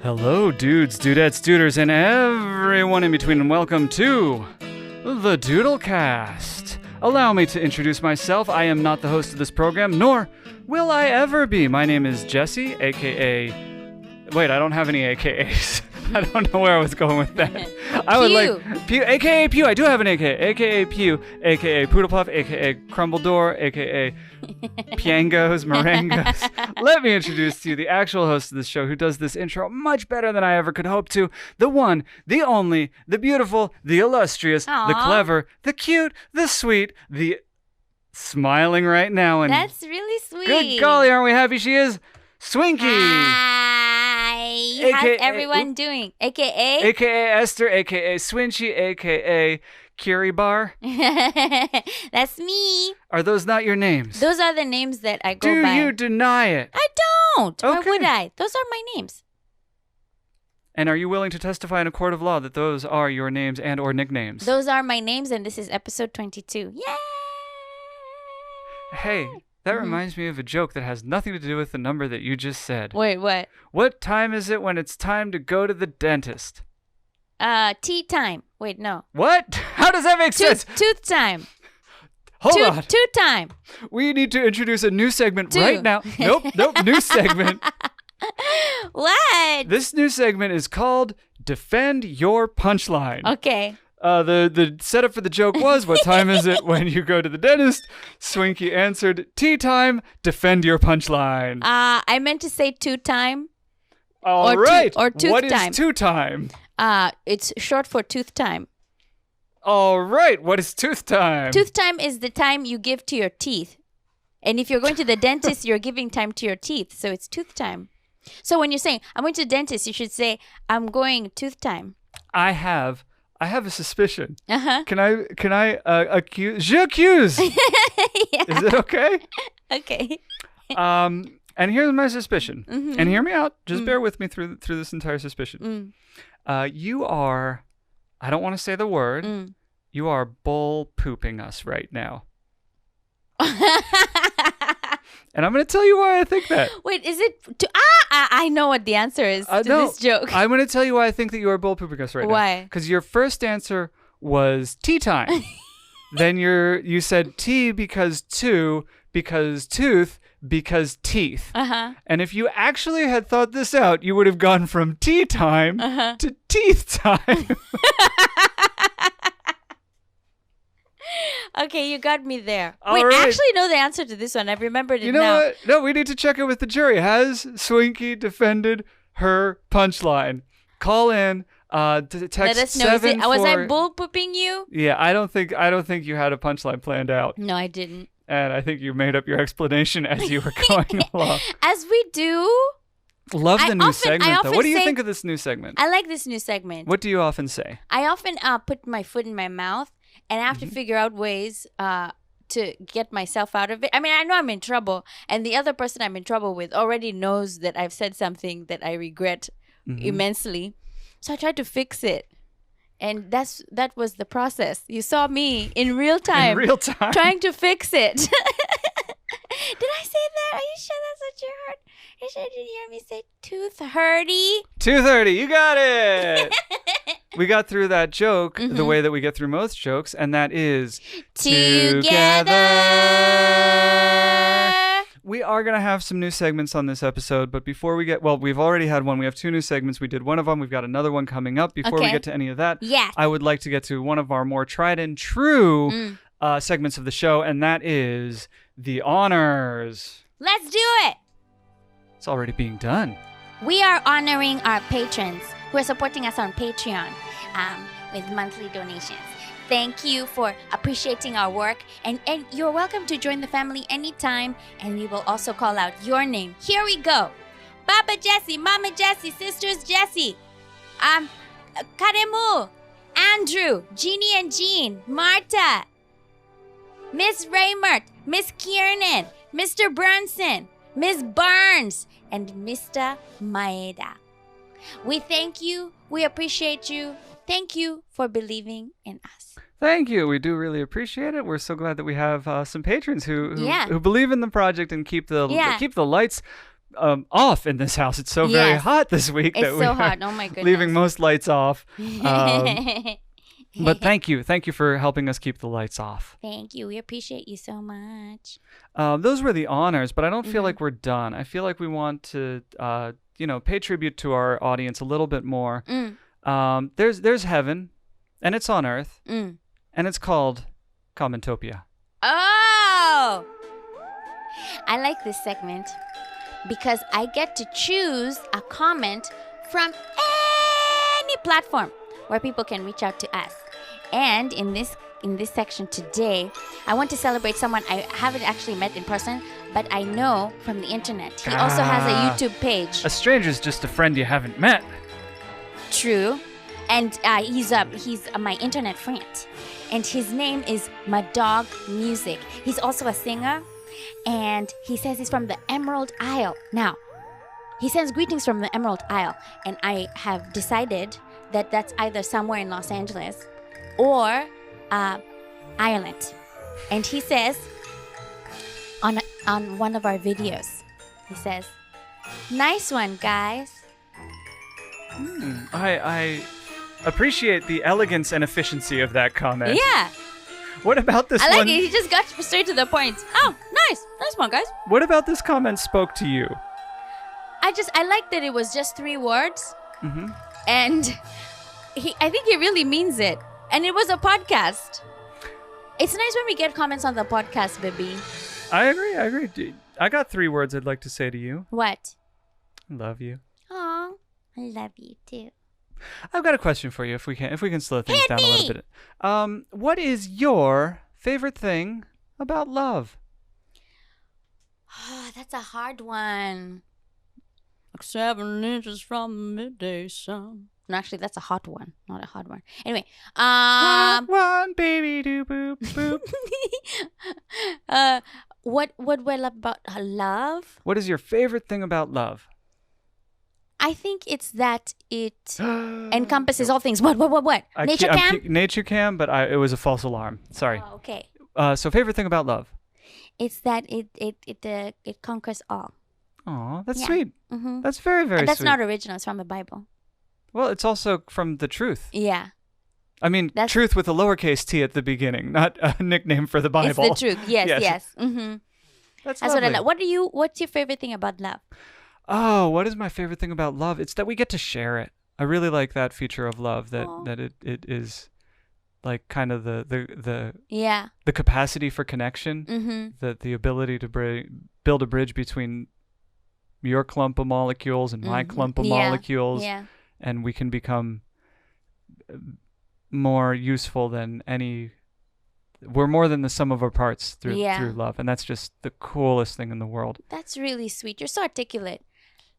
Hello, dudes, dudettes, duders, and everyone in between, and welcome to the DoodleCast. Allow me to introduce myself. I am not the host of this program, nor will I ever be. My name is Jesse, aka... Wait, I don't have any AKAs. I don't know where I was going with that. I would like Pyuu, aka Pyuu. I do have an aka Pyuu, aka Poodlepuff, aka Crumbledore, aka Piangos, Marangos. Let me introduce to you the actual host of this show who does this intro much better than I ever could hope to. The one, the only, the beautiful, the illustrious, the clever, the cute, the sweet, the smiling right now. And that's really sweet. Good golly, aren't we happy she is? Swinky. Hi. How's everyone doing? AKA? AKA Esther, AKA Swinky, AKA Curie Bar. That's me. Are those not your names? Those are the names that I go by. Do you deny it? I don't. Okay. Why would I? Those are my names. And are you willing to testify in a court of law that those are your names and or nicknames? Those are my names, and this is episode 22. Yay! Hey, that reminds me of a joke that has nothing to do with the number that you just said. Wait, what? What time is it when it's time to go to the dentist? Tea time. Wait, no. What? How does that make sense? Tooth time. Hold on. Tooth time. We need to introduce a new segment right now. Nope, new segment. What? This new segment is called Defend Your Punchline. Okay. The setup for the joke was, what time is it when you go to the dentist? Swinky answered, tea time, defend your punchline. I meant to say two time. All right. Or tooth what time. Is two time? It's short for tooth time. All right. What is tooth time? Tooth time is the time you give to your teeth. And if you're going to the dentist, you're giving time to your teeth. So it's tooth time. So when you're saying, I'm going to the dentist, you should say, I'm going tooth time. I have a suspicion. Uh-huh. Can I accuse? J'accuse. Yeah. Is it okay? Okay. And here's my suspicion. Mm-hmm. And hear me out. Just bear with me through this entire suspicion. You are, I don't want to say the word. You are bull pooping us right now. And I'm going to tell you why I think that. Wait, is it? I know what the answer is to this joke. I'm going to tell you why I think that you are bull pooping us right now. Why? Because your first answer was tea time. Then you said tea because two, because tooth, because teeth. Uh-huh. And if you actually had thought this out, you would have gone from tea time to teeth time. Okay, you got me there. All Wait, right. I actually know the answer to this one. I've remembered it now. You know what? No, we need to check it with the jury. Has Swinky defended her punchline? Call in. Text Let us know. Was I bull pooping you? Yeah, I don't think you had a punchline planned out. No, I didn't. And I think you made up your explanation as you were going along. As we do. Love the new segment, though. What do you say, think of this new segment? I like this new segment. What do you often say? I often put my foot in my mouth, and I have to figure out ways to get myself out of it. I mean, I know I'm in trouble, and the other person I'm in trouble with already knows that I've said something that I regret immensely. So I tried to fix it. And that was the process. You saw me in real time. In real time. Trying to fix it. Did I say that? Are you sure that's what you heard? You sure did hear me say tooth hurty? 2:30. You got it. We got through that joke the way that we get through most jokes, and that is together. We are going to have some new segments on this episode, but before we we've already had one. We have two new segments. We did one of them. We've got another one coming up. Before we get to any of that, I would like to get to one of our more tried and true segments of the show, and that is the honors. Let's do it. It's already being done. We are honoring our patrons who are supporting us on Patreon with monthly donations. Thank you for appreciating our work, and you're welcome to join the family anytime, and we will also call out your name. Here we go. Baba Jesse, Mama Jesse, Sisters Jesse, Karemu, Andrew, Jeannie and Jean, Marta, Miss Raymert, Miss Kiernan, Mr. Brunson, Miss Barnes, and Mr. Maeda. We thank you. We appreciate you. Thank you for believing in us. Thank you. We do really appreciate it. We're so glad that we have some patrons who believe in the project and keep the lights off in this house. It's so very Yes. hot this week It's that we so are hot. Oh my goodness. leaving most lights off. But thank you for helping us keep the lights off. Thank you. We appreciate you so much. Those were the honors, but I don't feel Mm-hmm. like we're done. I feel like we want to, pay tribute to our audience a little bit more. There's heaven, and it's on earth, and it's called Commentopia. Oh! I like this segment because I get to choose a comment from any platform where people can reach out to us. And in this section today, I want to celebrate someone I haven't actually met in person, but I know from the internet. He also has a YouTube page. A stranger's just a friend you haven't met. True. And he's my internet friend. And his name is Madog Music. He's also a singer. And he says he's from the Emerald Isle. Now, he sends greetings from the Emerald Isle. And I have decided that that's either somewhere in Los Angeles or Ireland. And he says on one of our videos, he says, "Nice one, guys." I appreciate the elegance and efficiency of that comment. Yeah, What about this I like one? it. He just got straight to the point. Oh, nice one, guys. What about this comment spoke to you? I like that it was just 3 words, and I think he really means it. And it was a podcast. It's nice when we get comments on the podcast, baby. I agree. I got 3 words I'd like to say to you. What? I love you. Aw, I love you too. I've got a question for you if we can slow things Hit down a me! little bit. What is your favorite thing about love? Oh, that's a hard one. Like 7 inches from the midday sun. No, actually, that's a hot one, not a hard one. Anyway, Hot one, baby, do boop boop. what do I love about love? What is your favorite thing about love? I think it's that it encompasses all things. What? Nature cam? Nature cam, but it was a false alarm. Sorry. Oh, okay. So favorite thing about love? It's that it conquers all. Aw, that's Yeah. sweet. Mm-hmm. That's very, very That's sweet. not original. It's from the Bible. Well, it's also from the truth. Yeah. I mean, truth with a lowercase t at the beginning, not a nickname for the Bible. It's the truth. Yes. Mm-hmm. That's what I lovely. love. What's your favorite thing about love? Oh, what is my favorite thing about love? It's that we get to share it. I really like that feature of love, that it is like kind of the capacity for connection, the ability to build a bridge between your clump of molecules and my clump of molecules, and we can become more useful than any. We're more than the sum of our parts through love, and that's just the coolest thing in the world. That's really sweet. You're so articulate.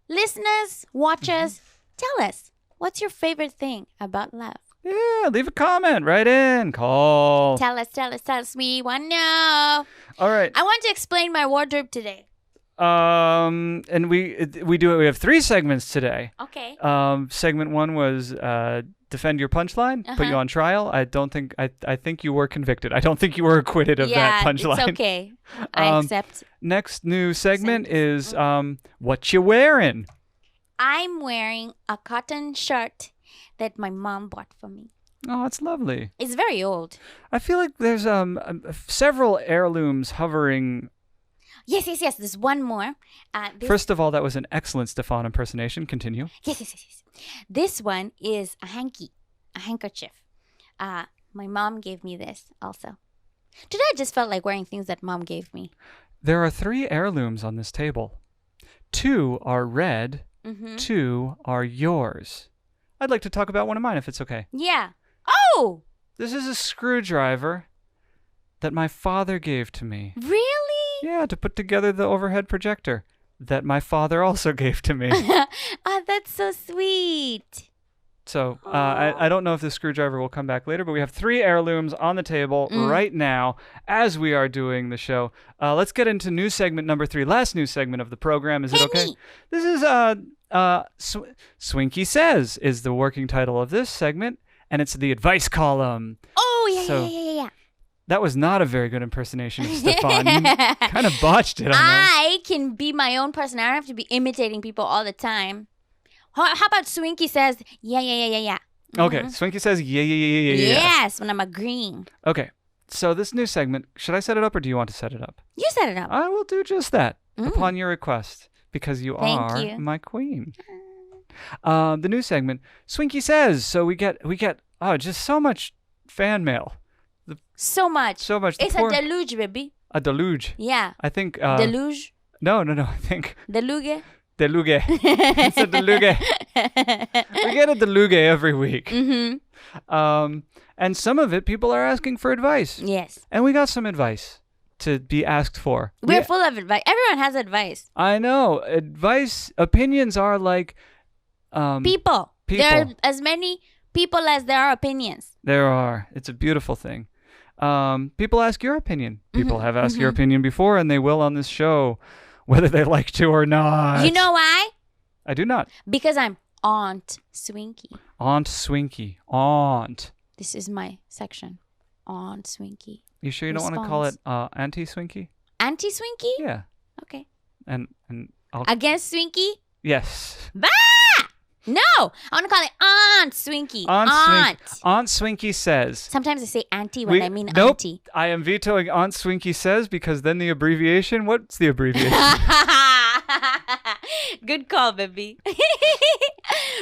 Listeners, watchers, tell us, what's your favorite thing about love? Yeah, leave a comment. Write in. Call. Tell us. We want to know. All right. I want to explain my wardrobe today. And we have 3 segments today. Okay. Segment 1 was defend your punchline, put you on trial. I think you were convicted. I don't think you were acquitted of that punchline. It's okay. I accept. Next new segment is what you wearing? I'm wearing a cotton shirt that my mom bought for me. Oh, it's lovely. It's very old. I feel like there's several heirlooms hovering. Yes. There's one more. First of all, that was an excellent Stefan impersonation. Continue. Yes. This one is a handkerchief. My mom gave me this also. Today I just felt like wearing things that mom gave me. There are 3 heirlooms on this table. 2 are red. 2 are yours. I'd like to talk about one of mine if it's okay. Yeah. Oh! This is a screwdriver that my father gave to me. Really? Yeah, to put together the overhead projector that my father also gave to me. Oh, that's so sweet. So I don't know if the screwdriver will come back later, but we have 3 heirlooms on the table right now as we are doing the show. Let's get into news segment number 3, last news segment of the program. Is it okay? This is Swinky Says is the working title of this segment, and it's the advice column. Oh, yeah. That was not a very good impersonation of Stefan. You kind of botched it on that. I can be my own person. I don't have to be imitating people all the time. How about Swinky says, yeah. Okay, Swinky says, yeah. Yes, when I'm agreeing. Okay, so this new segment, should I set it up or do you want to set it up? You set it up. I will do just that upon your request because you Thank are you. my queen. The new segment, Swinky says. So we get just so much fan mail. So much. So much. It's a deluge, baby. A deluge. Yeah. I think. Deluge? No. I think. Deluge? Deluge. It's a deluge. We get a deluge every week. Mm-hmm. And some of it, people are asking for advice. Yes. And we got some advice to be asked for. We're full of advice. Everyone has advice. I know. Opinions are like... People. There are as many people as there are opinions. There are. It's a beautiful thing. People ask your opinion. People have asked your opinion before, and they will on this show, whether they like to or not. You know why? I do not. Because I'm Aunt Swinky. Aunt Swinky. Aunt. This is my section. Aunt Swinky. You sure you don't want to call it Auntie Swinky? Auntie Swinky? Yeah. Okay. And I'll... Against Swinky? Yes. Bah! No! I want to call it Aunt Swinky. Aunt. Aunt Swinky says. Sometimes I say auntie when I mean nope, auntie. I am vetoing Aunt Swinky says because then the abbreviation. What's the abbreviation? Good call, baby.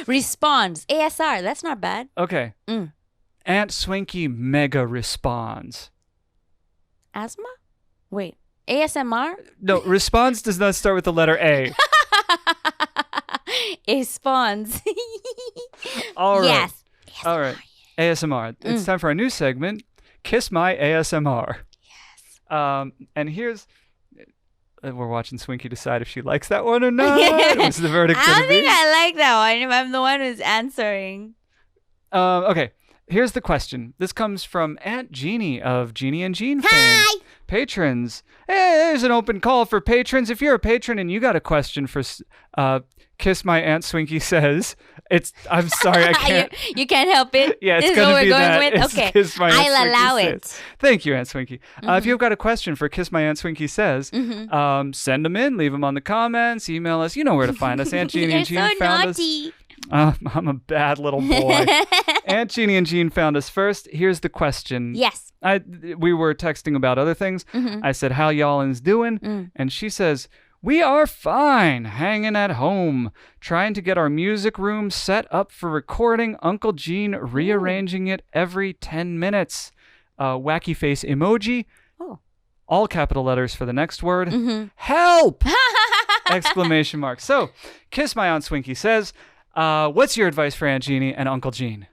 Responds. ASR. That's not bad. Okay. Aunt Swinky mega responds. Asthma? Wait. ASMR? No, responds does not start with the letter A. Responds. All right. Yes. All right. ASMR. It's time for our new segment, Kiss My ASMR. Yes. And here's... we're watching Swinky decide if she likes that one or not. What's the verdict I going to don't be? think I like that one if I'm the one who's answering. Okay. Here's the question. This comes from Aunt Jeannie of Jeannie and Jean fame. Hi! Patrons. Hey, there's an open call for patrons. If you're a patron and you got a question for Kiss My Aunt Swinky Says, I'm sorry, I can't. you can't help it? Yeah, it's this is going what to be we're going that. with? It's Okay. Kiss My Aunt I'll Swinky allow Says. it. Thank you, Aunt Swinky. If you've got a question for Kiss My Aunt Swinky Says, send them in, leave them on the comments, email us. You know where to find us. Aunt Jeannie and Jean You're so found naughty. us. I'm a bad little boy. Aunt Jeannie and Jean found us first. Here's the question. Yes. We were texting about other things. I said, how y'all's doing? And she says, we are fine, hanging at home, trying to get our music room set up for recording. Uncle Gene rearranging it every 10 minutes. Wacky face emoji. Oh. All capital letters for the next word. Help! Exclamation mark. So, Kiss My Aunt Swinky says, what's your advice for Aunt Jeannie and Uncle Gene?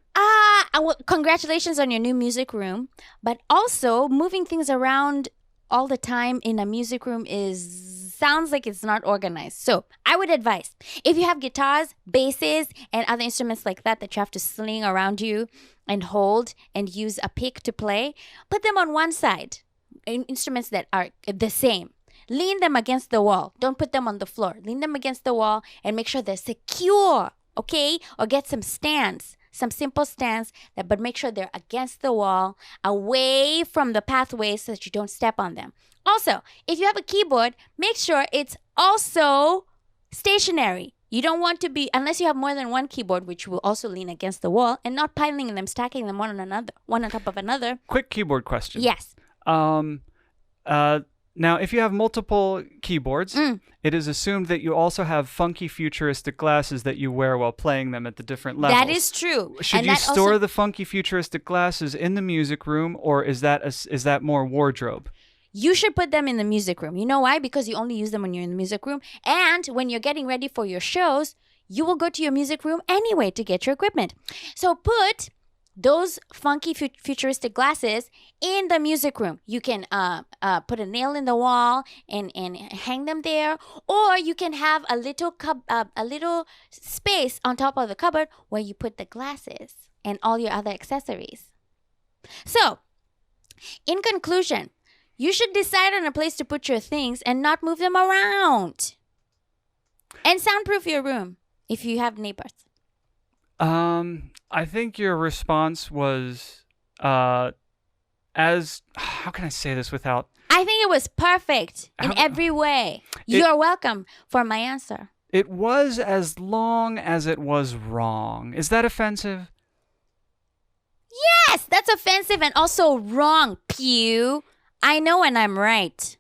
Congratulations on your new music room. But also, moving things around all the time in a music room sounds like it's not organized. So I would advise, if you have guitars, basses, and other instruments like that you have to sling around you and hold and use a pick to play, put them on one side. Instruments that are the same. Lean them against the wall. Don't put them on the floor. Lean them against the wall and make sure they're secure, okay? Or get some stands. Some simple stands, but make sure they're against the wall, away from the pathways so that you don't step on them. Also, if you have a keyboard, make sure it's also stationary. You don't want to be, unless you have more than one keyboard, which will also lean against the wall, and not piling them, stacking them one on top of another. Quick keyboard question. Yes. Now, if you have multiple keyboards, it is assumed that you also have funky futuristic glasses that you wear while playing them at the different levels. That is true. Should you store the funky futuristic glasses in the music room, or is that more wardrobe? You should put them in the music room. You know why? Because you only use them when you're in the music room. And when you're getting ready for your shows, you will go to your music room anyway to get your equipment. So put those funky futuristic glasses in the music room. You can put a nail in the wall and hang them there, or you can have a little space on top of the cupboard where you put the glasses and all your other accessories. So, in conclusion, you should decide on a place to put your things and not move them around. And soundproof your room if you have neighbors. I think your response was how can I say this without... I think it was perfect in every way. You're welcome for my answer. It was as long as it was wrong. Is that offensive? Yes, that's offensive and also wrong, Pyuu. I know when I'm right.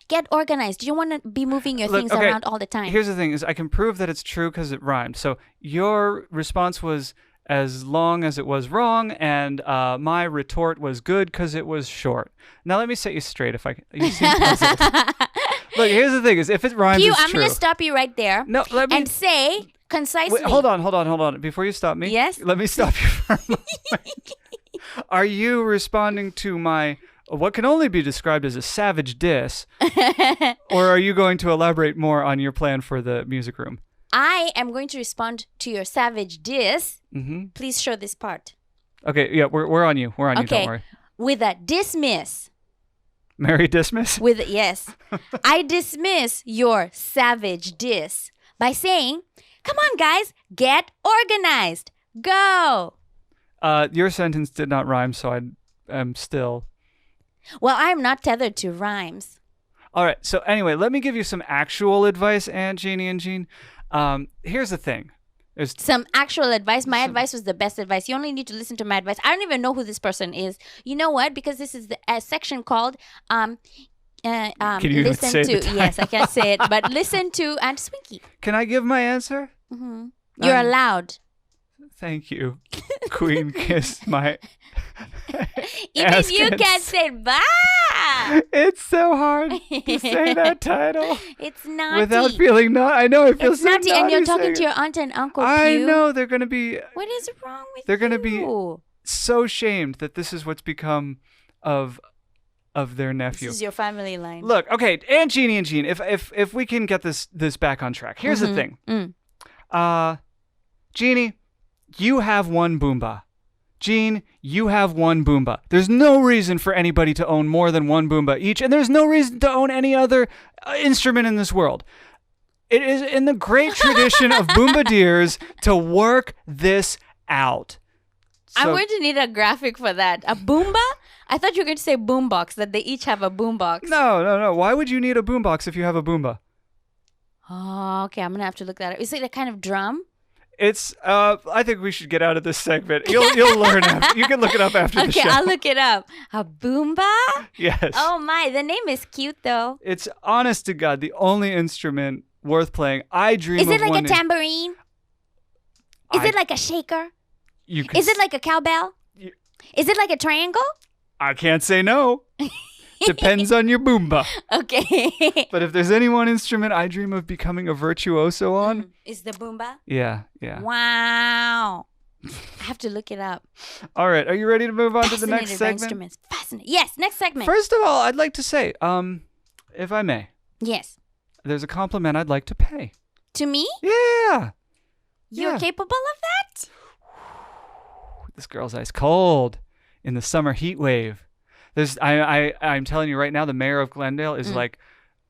Get organized. You don't want to be moving your things around all the time. Here's the thing: is I can prove that it's true because it rhymed. So your response was as long as it was wrong, and my retort was good because it was short. Now let me set you straight. If I, you seem puzzled. Look, here's the thing: is if it rhymes, Pyuu, it's I'm true. going to stop you right there. No, let me and say concisely. Wait, hold on. Before you stop me, yes, let me stop you for a moment. Are you responding to my what can only be described as a savage diss, or are you going to elaborate more on your plan for the music room? I am going to respond to your savage diss. Mm-hmm. Please show this part. Okay, yeah, we're on you. We're on you. Don't worry. With a dismiss. Mary dismiss? Yes. I dismiss your savage diss by saying, come on, guys, get organized. Go. Your sentence did not rhyme, so I am still... Well, I'm not tethered to rhymes. All right, so anyway, let me give you some actual advice, Aunt Jeannie and Jean. Here's the thing. There's some actual advice. My advice was the best advice. You only need to listen to my advice. I don't even know who this person is. You know what? Because this is a section called Can you listen say to. the title? Yes, I can't say it, but listen to Aunt Swinky. Can I give my answer? Mm-hmm. You're allowed. Thank you, Queen Kiss my. Even you can't say bye. It's so hard to say that title. It's naughty. Without feeling I know it feels it's so naughty. And you're talking to your aunt and uncle. I Pyuu. know they're gonna be. What is wrong with you? They're gonna be so shamed that this is what's become of their nephew. This is your family line. Look, okay, Aunt Jeannie and Jean. If we can get this back on track, here's the thing. Jeannie, you have one Boomba. Jean, you have one Boomba. There's no reason for anybody to own more than one Boomba each, and there's no reason to own any other instrument in this world. It is in the great tradition of Boombadeers to work this out. I'm going to need a graphic for that. A Boomba? I thought you were going to say boombox, that they each have a boombox. No. Why would you need a boombox if you have a Boomba? Oh, okay. I'm going to have to look that up. Is it a kind of drum? It's, I think we should get out of this segment. You'll learn after. You can look it up after the show. Okay, I'll look it up. A Boomba? Yes. Oh my, the name is cute though. It's honest to God, the only instrument worth playing. I dream of Is it like one a tambourine? Is it like a shaker? Is it like a cowbell? Is it like a triangle? I can't say no. Depends on your Boomba. Okay. But if there's any one instrument I dream of becoming a virtuoso on... Is the Boomba? Yeah. Wow. I have to look it up. All right. Are you ready to move on to the next segment? Instruments. Fascinating. Yes, next segment. First of all, I'd like to say, if I may. Yes. There's a compliment I'd like to pay. To me? Yeah. You're capable of that? This girl's ice cold in the summer heat wave. I'm telling you right now, the mayor of Glendale is like,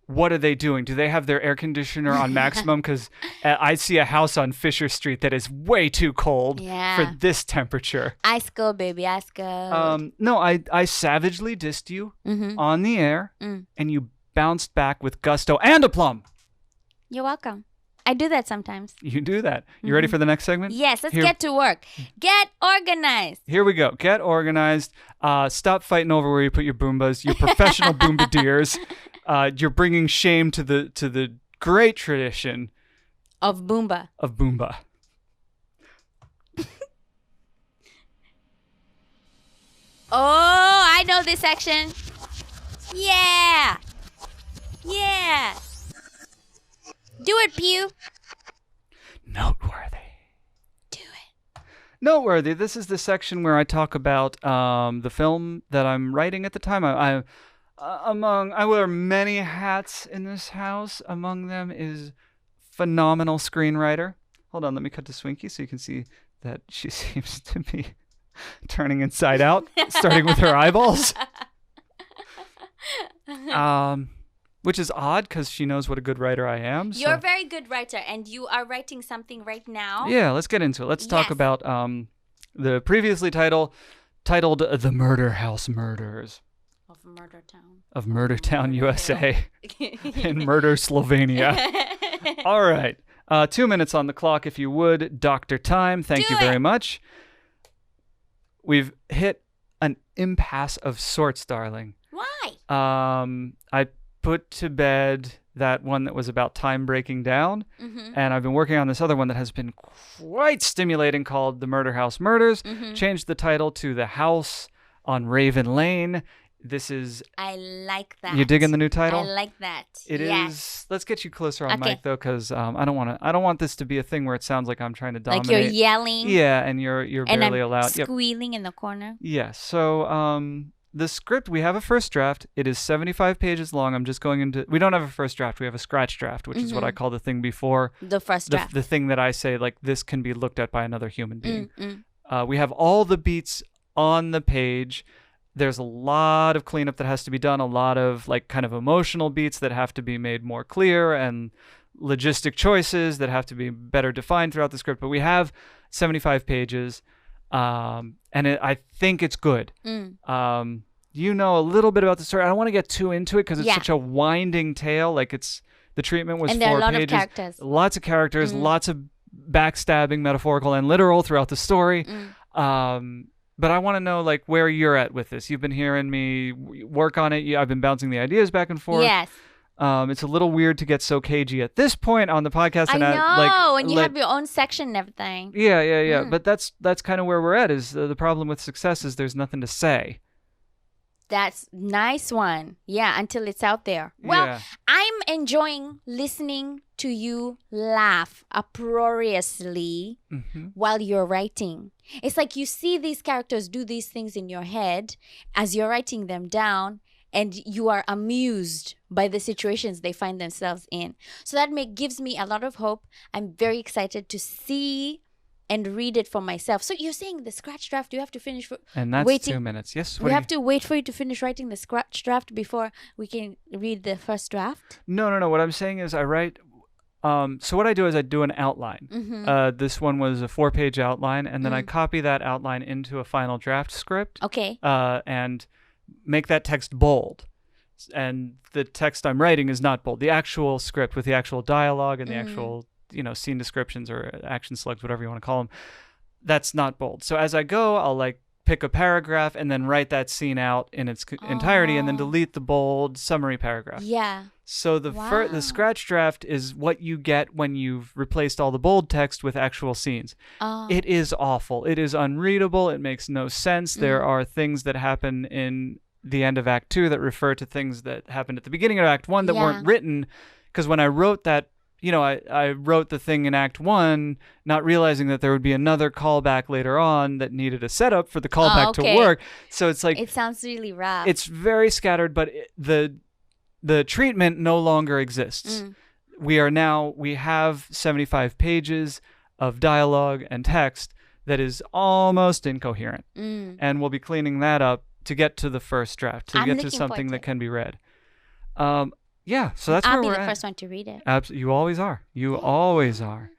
what are they doing? Do they have their air conditioner on maximum? Because I see a house on Fisher Street that is way too cold for this temperature. Ice cold, baby, ice cold. No, I savagely dissed you on the air, and you bounced back with gusto and aplomb. You're welcome. I do that sometimes. You do that. You ready for the next segment? Yes, let's get to work. Get organized. Here we go. Get organized. Stop fighting over where you put your Boombas. You're professional Boombadeers. You're bringing shame to the great tradition of Boomba. Oh, I know this section. Yeah. Do it, Pyuu. Noteworthy. Do it. Noteworthy. This is the section where I talk about the film that I'm writing at the time. I wear many hats in this house. Among them is phenomenal screenwriter. Hold on, let me cut to Swinky so you can see that she seems to be turning inside out, starting with her eyeballs. Which is odd because she knows what a good writer I am. You're a very good writer, and you are writing something right now. Yeah, let's get into it. Let's talk about the previously titled titled The Murder House Murders Of Murder Town. of Murder Town, USA, Hill. in Murder, Slovenia. All right. 2 minutes on the clock, if you would. Dr. Time, thank you very much. We've hit an impasse of sorts, darling. Why? I put to bed that one that was about time breaking down, and I've been working on this other one that has been quite stimulating called The Murder House Murders. Changed the title to The House on Raven Lane. This is... I like that. You digging the new title? I like that. It is... Let's get you closer on mic, though, because I don't want this to be a thing where it sounds like I'm trying to dominate. Like you're yelling. Yeah, and you're and barely I'm allowed. squealing in the corner. Yeah, so the script, we have a first draft. It is 75 pages long. I'm just going into... We don't have a first draft. We have a scratch draft, which is what I call the thing before. The first draft. The thing that I say, like, this can be looked at by another human being. We have all the beats on the page. There's a lot of cleanup that has to be done, a lot of like kind of emotional beats that have to be made more clear and logistic choices that have to be better defined throughout the script. But we have 75 pages, and I think it's good. You know a little bit about the story. I don't want to get too into it because it's such a winding tale. Like the treatment was 4 pages. And there are a lot of characters. Lots of characters, lots of backstabbing, metaphorical and literal throughout the story. But I want to know, like, where you're at with this. You've been hearing me work on it. I've been bouncing the ideas back and forth. Yes. It's a little weird to get so cagey at this point on the podcast. I and know, and you have your own section and everything. Yeah. But that's kind of where we're at. Is the problem with success is there's nothing to say. That's nice one. Yeah, until it's out there. Well, I'm enjoying listening to you laugh uproariously while you're writing. It's like you see these characters do these things in your head as you're writing them down, and you are amused by the situations they find themselves in. So that gives me a lot of hope. I'm very excited to see and read it for myself. So you're saying the scratch draft, you have to finish and that's waiting. 2 minutes. Yes. We have to wait for you to finish writing the scratch draft before we can read the first draft? No. What I'm saying is I write... so what I do is I do an outline. This one was a 4-page outline, and then I copy that outline into a final draft script. Okay. And make that text bold. And the text I'm writing is not bold. The actual script with the actual dialogue and the actual... scene descriptions or action slugs, whatever you want to call them, that's not bold. So as I go, I'll like pick a paragraph and then write that scene out in its entirety and then delete the bold summary paragraph. Yeah. So the scratch draft is what you get when you've replaced all the bold text with actual scenes. It is awful. It is unreadable. It makes no sense. There are things that happen in the end of Act 2 that refer to things that happened at the beginning of Act 1 that weren't written, because when I wrote that, I wrote the thing in Act 1, not realizing that there would be another callback later on that needed a setup for the callback to work. So it's like... It sounds really rough. It's very scattered, but the treatment no longer exists. We have 75 pages of dialogue and text that is almost incoherent. And we'll be cleaning that up to get to the first draft, to get to something that can be read. Yeah, so that's where we're at. I'll be the first one to read it. Absolutely, you always are. You always are.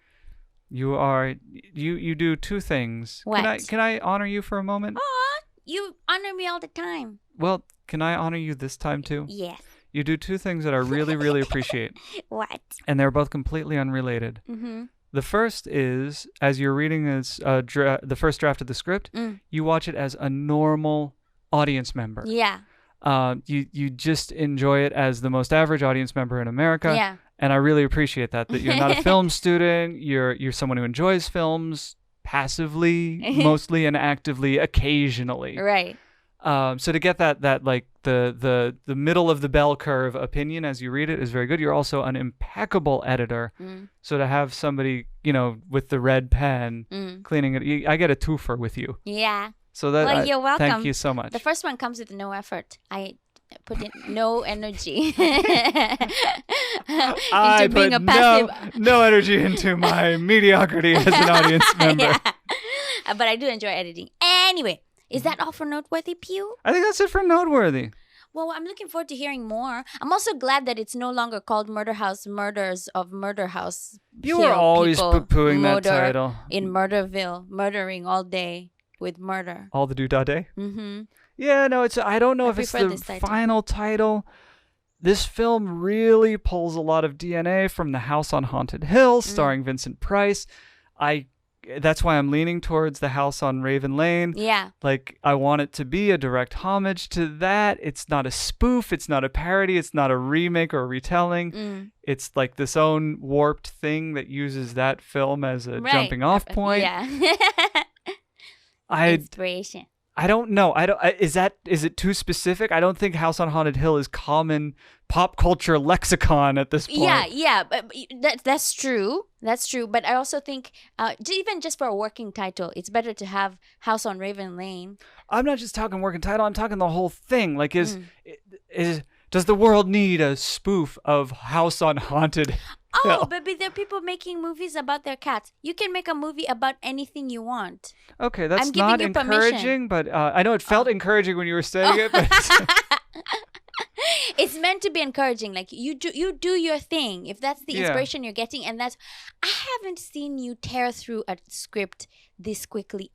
You are. You do 2 things. What? Can I honor you for a moment? Aw, you honor me all the time. Well, can I honor you this time too? Yes. You do 2 things that I really, really appreciate. What? And they're both completely unrelated. The first is, as you're reading this, the first draft of the script, you watch it as a normal audience member. Yeah. You just enjoy it as the most average audience member in America. Yeah. And I really appreciate that you're not a film student. You're someone who enjoys films passively, mostly, and actively, occasionally. Right. So to get that like the middle of the bell curve opinion as you read it is very good. You're also an impeccable editor. So to have somebody, with the red pen cleaning it, I get a twofer with you. Yeah. So that, well, you're welcome. Thank you so much. The first one comes with no effort. I put in no energy I put no energy into my mediocrity as an audience member. Yeah. But I do enjoy editing. Anyway, is that all for Noteworthy, Pyuu? I think that's it for Noteworthy. Well, I'm looking forward to hearing more. I'm also glad that it's no longer called Murder House Murders of Murder House. You were always poo-pooing that title. In Murderville, murdering all day with murder. All the Doodade? Mm-hmm. Yeah, no, I don't know if it's prefer the this title. final title. This film really pulls a lot of DNA from The House on Haunted Hill, starring Vincent Price. That's why I'm leaning towards The House on Raven Lane. Yeah. Like, I want it to be a direct homage to that. It's not a spoof. It's not a parody. It's not a remake or a retelling. It's like this own warped thing that uses that film as a jumping off point. Yeah. Inspiration. I don't know. Is it too specific? I don't think House on Haunted Hill is common pop culture lexicon at this point. Yeah, but that's true. That's true. But I also think even just for a working title, it's better to have House on Raven Lane. I'm not just talking working title. I'm talking the whole thing. Like, does the world need a spoof of House on Haunted Hill? Oh, but there are people making movies about their cats. You can make a movie about anything you want. Okay, that's I'm giving not you encouraging, but I know it felt encouraging when you were saying it. But it's meant to be encouraging. Like, you do your thing. If that's the inspiration you're getting, and I haven't seen you tear through a script this quickly.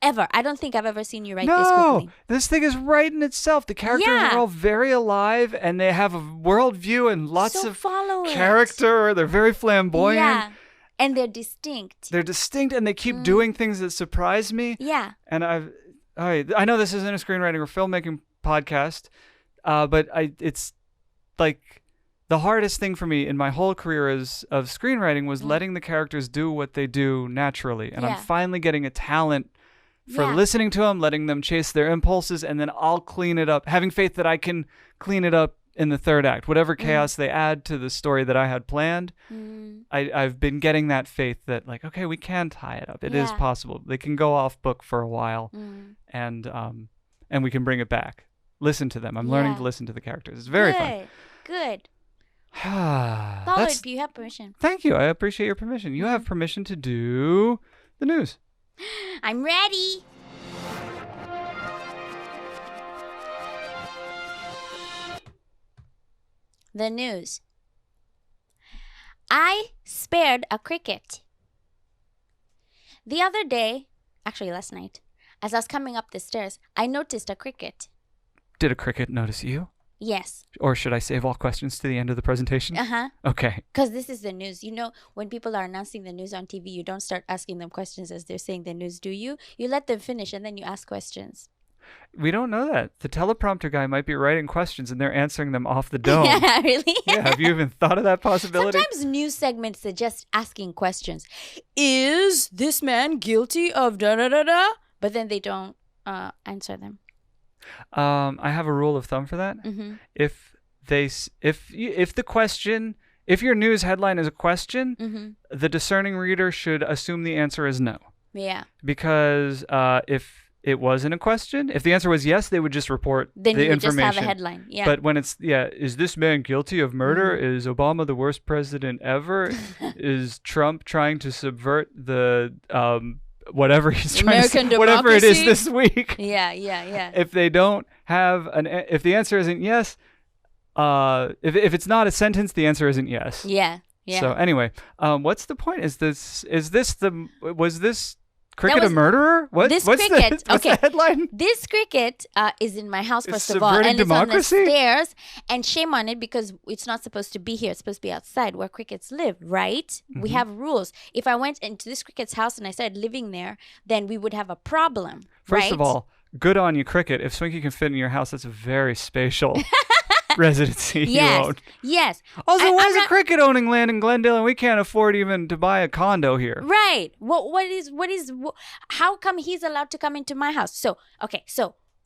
Ever. I don't think I've ever seen you write this quickly. No, this thing is writing itself. The characters are all very alive, and they have a worldview and lots of character. They're very flamboyant. Yeah, and they're distinct. And they keep doing things that surprise me. Yeah. And I know this isn't a screenwriting or filmmaking podcast, but it's like the hardest thing for me in my whole career of screenwriting was letting the characters do what they do naturally. And I'm finally getting a talent for listening to them, letting them chase their impulses, and then I'll clean it up, having faith that I can clean it up in the third act. Whatever chaos they add to the story that I had planned, I've been getting that faith that, like, okay, we can tie it up. It is possible. They can go off book for a while, and we can bring it back. Listen to them. I'm learning to listen to the characters. It's very fun. Good. Solid, you have permission. Thank you. I appreciate your permission. You have permission to do the news. I'm ready. The news. I spared a cricket. The other day, actually last night, as I was coming up the stairs, I noticed a cricket. Did a cricket notice you? Yes. Or should I save all questions to the end of the presentation? Uh-huh. Okay. Because this is the news. You know, when people are announcing the news on TV, you don't start asking them questions as they're saying the news, do you? You let them finish and then you ask questions. We don't know that. The teleprompter guy might be writing questions and they're answering them off the dome. Yeah, really? Yeah, have you even thought of that possibility? Sometimes news segments suggest asking questions. Is this man guilty of da-da-da-da? But then they don't answer them. I have a rule of thumb for that. Mm-hmm. If your news headline is a question, the discerning reader should assume the answer is no. Yeah. Because if it wasn't a question, if the answer was yes, they would just report then the you would information. just have a headline. Yeah. But when it's is this man guilty of murder? Is Obama the worst president ever? Is Trump trying to subvert the whatever he's trying American to, whatever it is this week. Yeah. If they don't have if the answer isn't yes, if it's not a sentence, the answer isn't yes. Yeah. So anyway, what's the point? Was this cricket a murderer? What's the headline? This cricket is in my house, first of all. Subverting And it's democracy? on the stairs. And shame on it because it's not supposed to be here. It's supposed to be outside where crickets live, right? Mm-hmm. We have rules. If I went into this cricket's house and I started living there, then we would have a problem, First of all, good on you, cricket. If Swinky can fit in your house, that's a very spatial residency you own. Yes. Also, why is a cricket owning land in Glendale and we can't afford even to buy a condo here? Right. How come he's allowed to come into my house? So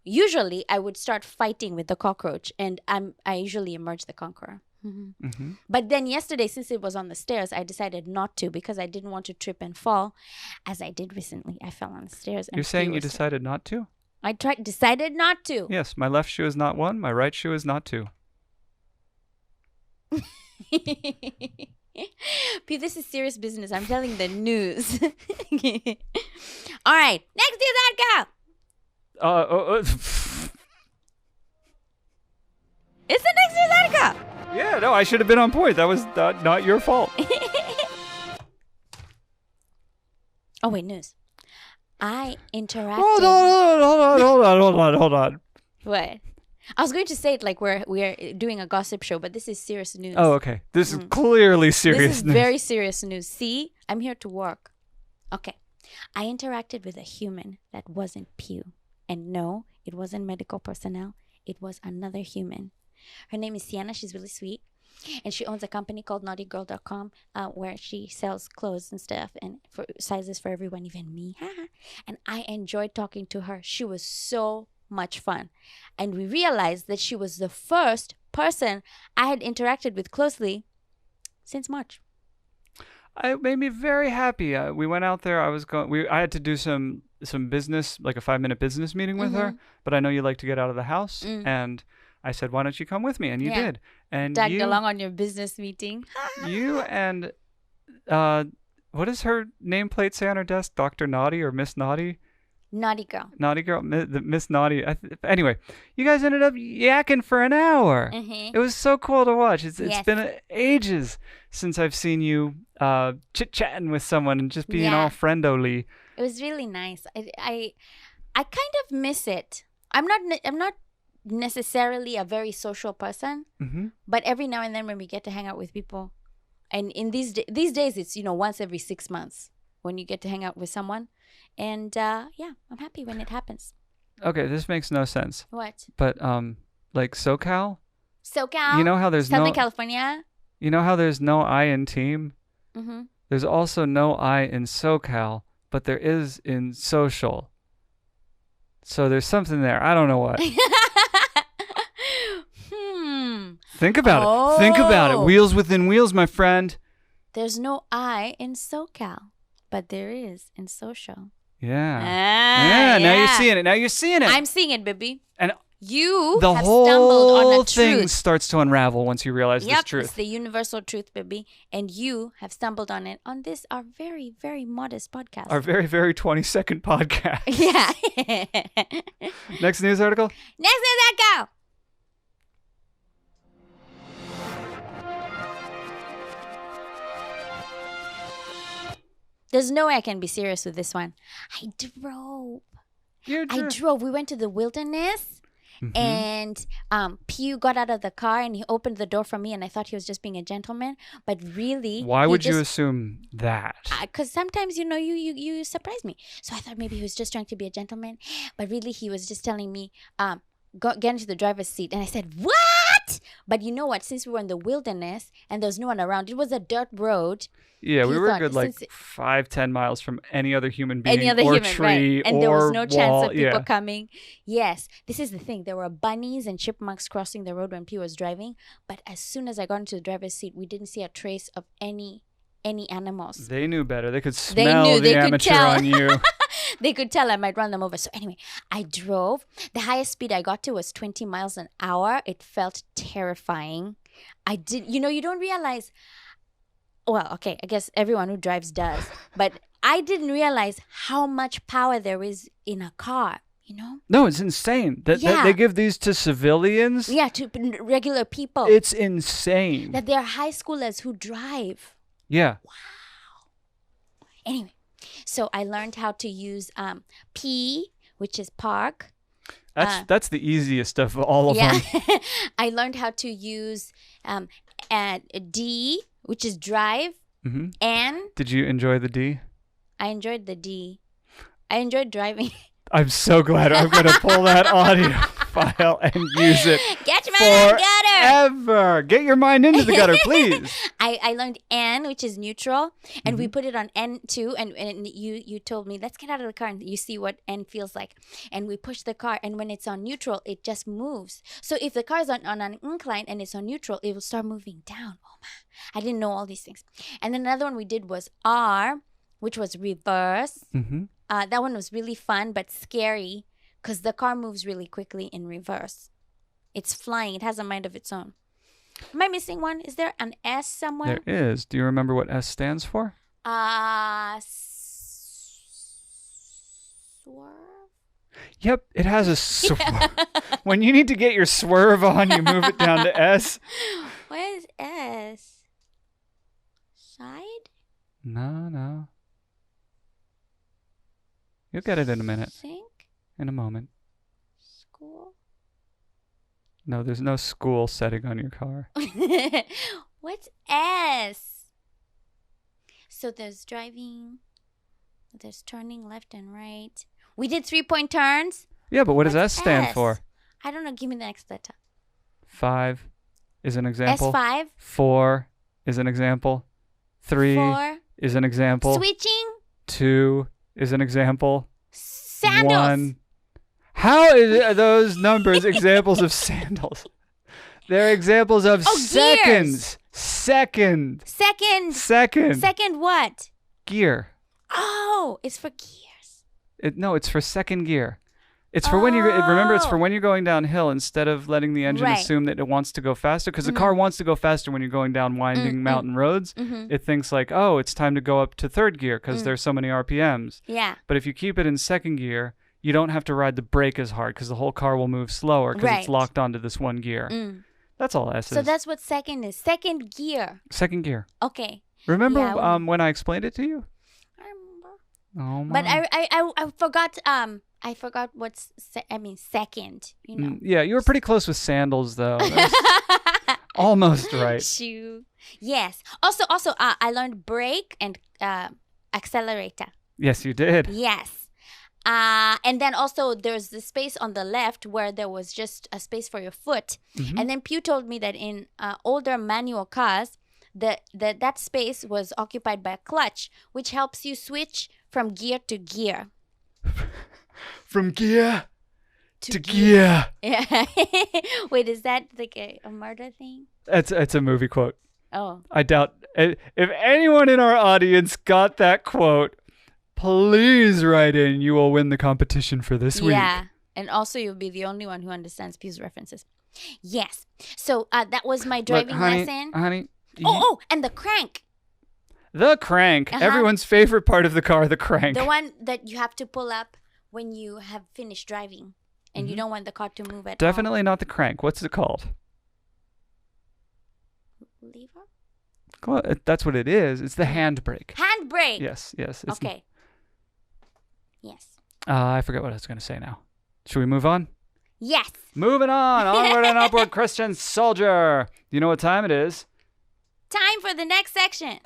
usually I would start fighting with the cockroach and I usually emerge the conqueror. Mm-hmm. Mm-hmm. But then yesterday, since it was on the stairs, I decided not to because I didn't want to trip and fall, as I did recently. I fell on the stairs. You're saying you decided not to? I decided not to. Yes, my left shoe is not 1, my right shoe is not 2. P, this is serious business. I'm telling the news. All right, next news article. It's the next news article. Yeah, no, I should have been on point. That was not your fault. Oh wait, news. I interacted. Hold on. What? I was going to say it like we're doing a gossip show, but this is serious news. Oh, okay. This is clearly serious This is news. very serious news. See, I'm here to work. Okay. I interacted with a human that wasn't Pyuu. And no, it wasn't medical personnel. It was another human. Her name is Sienna. She's really sweet. And she owns a company called naughtygirl.com where she sells clothes and stuff and for sizes for everyone, even me. And I enjoyed talking to her. She was so much fun. And we realized that she was the first person I had interacted with closely since March. It made me very happy. We went out there. I had to do some business, like a 5-minute business meeting with her. But I know you like to get out of the house, and I said, "Why don't you come with me?" And you did. And Tagged along on your business meeting. You and what does her nameplate say on her desk? Dr. Naughty or Miss Naughty? Naughty girl. Naughty girl, Miss Naughty. Anyway, you guys ended up yakking for an hour. It was so cool to watch. It's been ages since I've seen you chit-chatting with someone and just being all friendly. It was really nice. I kind of miss it. I'm not necessarily a very social person, but every now and then when we get to hang out with people, and in these days it's once every 6 months when you get to hang out with someone. And I'm happy when it happens. Okay, this makes no sense. What? But like SoCal? SoCal? You know how there's Southern California? You know how there's no I in team? There's also no I in SoCal, but there is in social. So there's something there. I don't know what. Think about it. Think about it. Wheels within wheels, my friend. There's no I in SoCal, but there is in social. Yeah. Now you're seeing it. I'm seeing it, baby. And you the have stumbled on a whole truth. thing starts to unravel once you realize this truth. It's the universal truth, baby. And you have stumbled on it on this, our very, very modest podcast. Our very, very 20-second podcast. Yeah. Next news article? Next news article! There's no way I can be serious with this one. I drove. We went to the wilderness, and Pyuu got out of the car and he opened the door for me, and I thought he was just being a gentleman, but really. Why would you assume that? Because sometimes you surprise me. So I thought maybe he was just trying to be a gentleman, but really he was just telling me get into the driver's seat, and I said, "What?" But you know what? Since we were in the wilderness and there was no one around, it was a dirt road. Yeah, we were good 5-10 miles from any other human being right. tree And there was no chance of people Yeah. coming. Yes, this is the thing. There were bunnies and chipmunks crossing the road when Pyuu was driving. But as soon as I got into the driver's seat, we didn't see a trace of any animals. They knew better. They could smell the amateur on you. They could tell I might run them over. So anyway, I drove. The highest speed I got to was 20 miles an hour. It felt terrifying. You don't realize. Well, okay, I guess everyone who drives does. But I didn't realize how much power there is in a car, No, it's insane. That they give these to civilians? Yeah, to regular people. It's insane. That they're high schoolers who drive. Yeah. Wow. Anyway, so I learned how to use P, which is park. That's the easiest of all of them. I learned how to use D, which is drive, and... Did you enjoy the D? I enjoyed the D. I enjoyed driving. I'm so glad I'm going to pull that audio file and use it Get your mind in the gutter. forever. Get your mind into the gutter, please. I learned N, which is neutral, and we put it on N2, and you told me, let's get out of the car and you see what N feels like. And we push the car, and when it's on neutral, it just moves. So if the car is on an incline and it's on neutral, it will start moving down. Oh, man. I didn't know all these things. And then another one we did was R, which was reverse. That one was really fun, but scary because the car moves really quickly in reverse. It's flying. It has a mind of its own. Am I missing one? Is there an S somewhere? There is. Do you remember what S stands for? Swerve? Yep, it has a swerve. When you need to get your swerve on, you move it down to S. What is S? Side? No. You'll get it in a minute. Sink? In a moment. School? No, there's no school setting on your car. What's S? So there's driving. There's turning left and right. We did 3-point turns. Yeah, but what does What's S stand S? for? I don't know. Give me the next letter. 5 is an example. S5. 4 is an example. 3 4. is an example. Switching. 2 is an example. Sandals. 1. How are those numbers examples of sandals? They're examples of seconds. Gears. Second. Second what? Gear. Oh, it's for gears. No, it's for second gear. It's for when remember, it's for when you're going downhill instead of letting the engine assume that it wants to go faster. Because the car wants to go faster when you're going down winding mountain roads. It thinks like, oh, it's time to go up to third gear because there's so many RPMs. Yeah. But if you keep it in second gear, you don't have to ride the brake as hard because the whole car will move slower because it's locked onto this one gear. That's all S is. So that's what second is. Second gear. Second gear. Okay. Remember when I explained it to you? I remember. Oh my. But I forgot I forgot what's second, you know. Yeah, you were pretty close with sandals though. Almost right. Shoe. Yes. Also I learned brake and accelerator. Yes, you did. Yes. And then also there's the space on the left where there was just a space for your foot. And then Pyuu told me that in older manual cars, that space was occupied by a clutch, which helps you switch from gear to gear. From gear to gear. Yeah. Wait, is that like a murder thing? It's a movie quote. Oh. I doubt if anyone in our audience got that quote, please write in. You will win the competition for this week. Yeah. And also you'll be the only one who understands Pyuu's references. Yes. So that was my driving lesson. Honey. And the crank. The crank. Everyone's favorite part of the car, the crank. The one that you have to pull up when you have finished driving and you don't want the car to move at all. Definitely not the crank. What's it called? Lever? Well, that's what it is. It's the handbrake. Handbrake. Yes. Okay. Yes. I forget what I was going to say now. Should we move on? Yes. Moving on. Onward and upward, Christian soldier. You know what time it is? Time for the next section.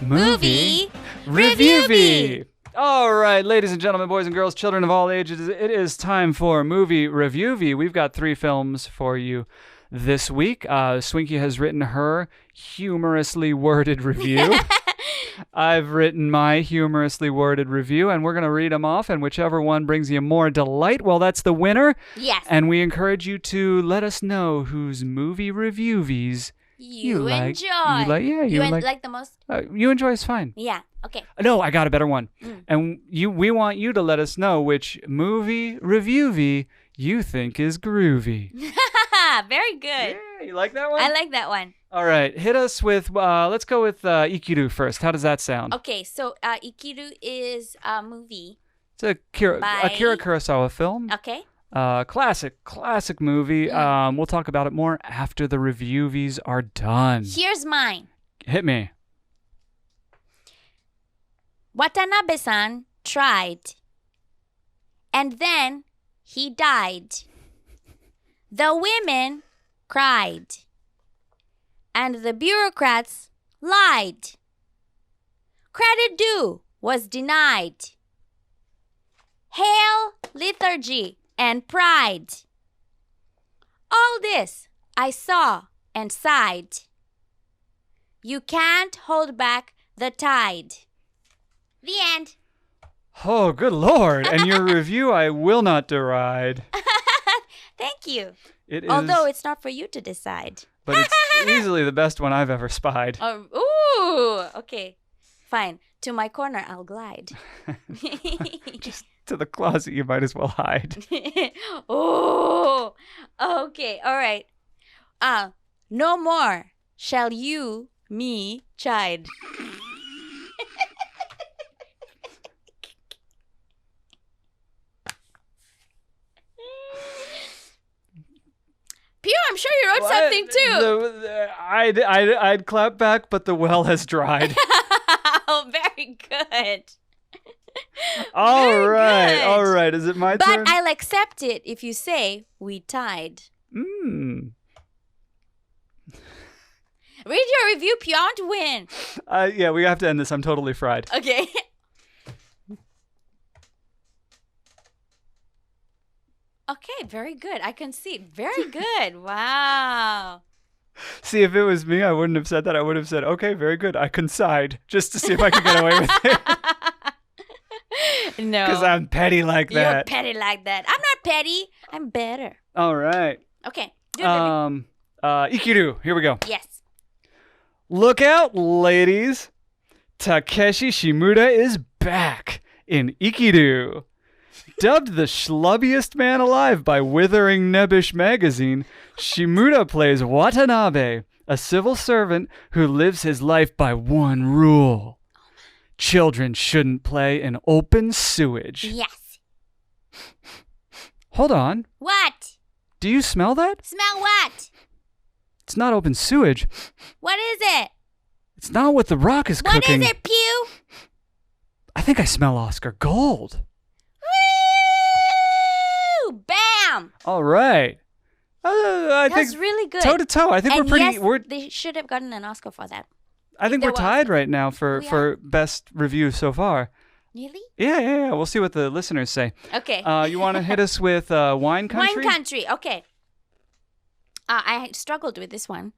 Movie Revievie. All right, ladies and gentlemen, boys and girls, children of all ages, it is time for Movie Revievie. We've got 3 films for you this week. Swinky has written her humorously worded review. I've written my humorously worded review, and we're going to read them off, and whichever one brings you more delight, well, that's the winner. Yes. And we encourage you to let us know whose movie reviewies you enjoy. You like the most? You enjoy is fine. Yeah. Okay. No, I got a better one. And we want you to let us know which movie reviewee you think is groovy. Very good. Yeah, you like that one? I like that one. All right, hit us with, let's go with Ikiru first. How does that sound? Okay, so Ikiru is a movie. It's a Akira Kurosawa film. Okay. Classic movie. We'll talk about it more after the reviewies are done. Here's mine. Hit me. Watanabe-san tried, and then he died. The women cried, and the bureaucrats lied. Credit due was denied. Hail lethargy and pride. All this I saw and sighed. You can't hold back the tide. The end. Oh, good Lord. And your review I will not deride. Thank you. It is, although it's not for you to decide. But it's easily the best one I've ever spied. Ooh, okay. Fine. To my corner, I'll glide. Just to the closet, you might as well hide. Oh, okay. All right. No more shall you me chide. Pyuu, I'm sure you wrote something too. I'd clap back, but the well has dried. Oh, very Very good. All right. good. All right. Is it my turn? But I'll accept it if you say we tied. Mm. Read your review, Pyuu. I want to win. Yeah, we have to end this. I'm totally fried. Okay. Okay, very good. I can see. Very good. Wow. See, if it was me, I wouldn't have said that. I would have said, okay, very good. I concede, just to see if I could get away with it. No. Because I'm petty like that. You're petty like that. I'm not petty. I'm better. All right. Okay. Do it, baby. Ikiru. Here we go. Yes. Look out, ladies. Takeshi Shimura is back in Ikiru. Dubbed the schlubbiest man alive by Withering Nebbish magazine, Shimura plays Watanabe, a civil servant who lives his life by one rule. Children shouldn't play in open sewage. Yes. Hold on. What? Do you smell that? Smell what? It's not open sewage. What is it? It's not what The Rock is cooking. What is it, Pyuu? I think I smell Oscar Gold. Woo! Bam! All right. I That's think really good. toe to toe. I think And we're pretty. yes, they should have gotten an Oscar for that. I think we're there was. tied right now for We for best review so far. Really? Yeah. We'll see what the listeners say. Okay. You want to hit us with Wine Country? Wine Country. Okay. I struggled with this one,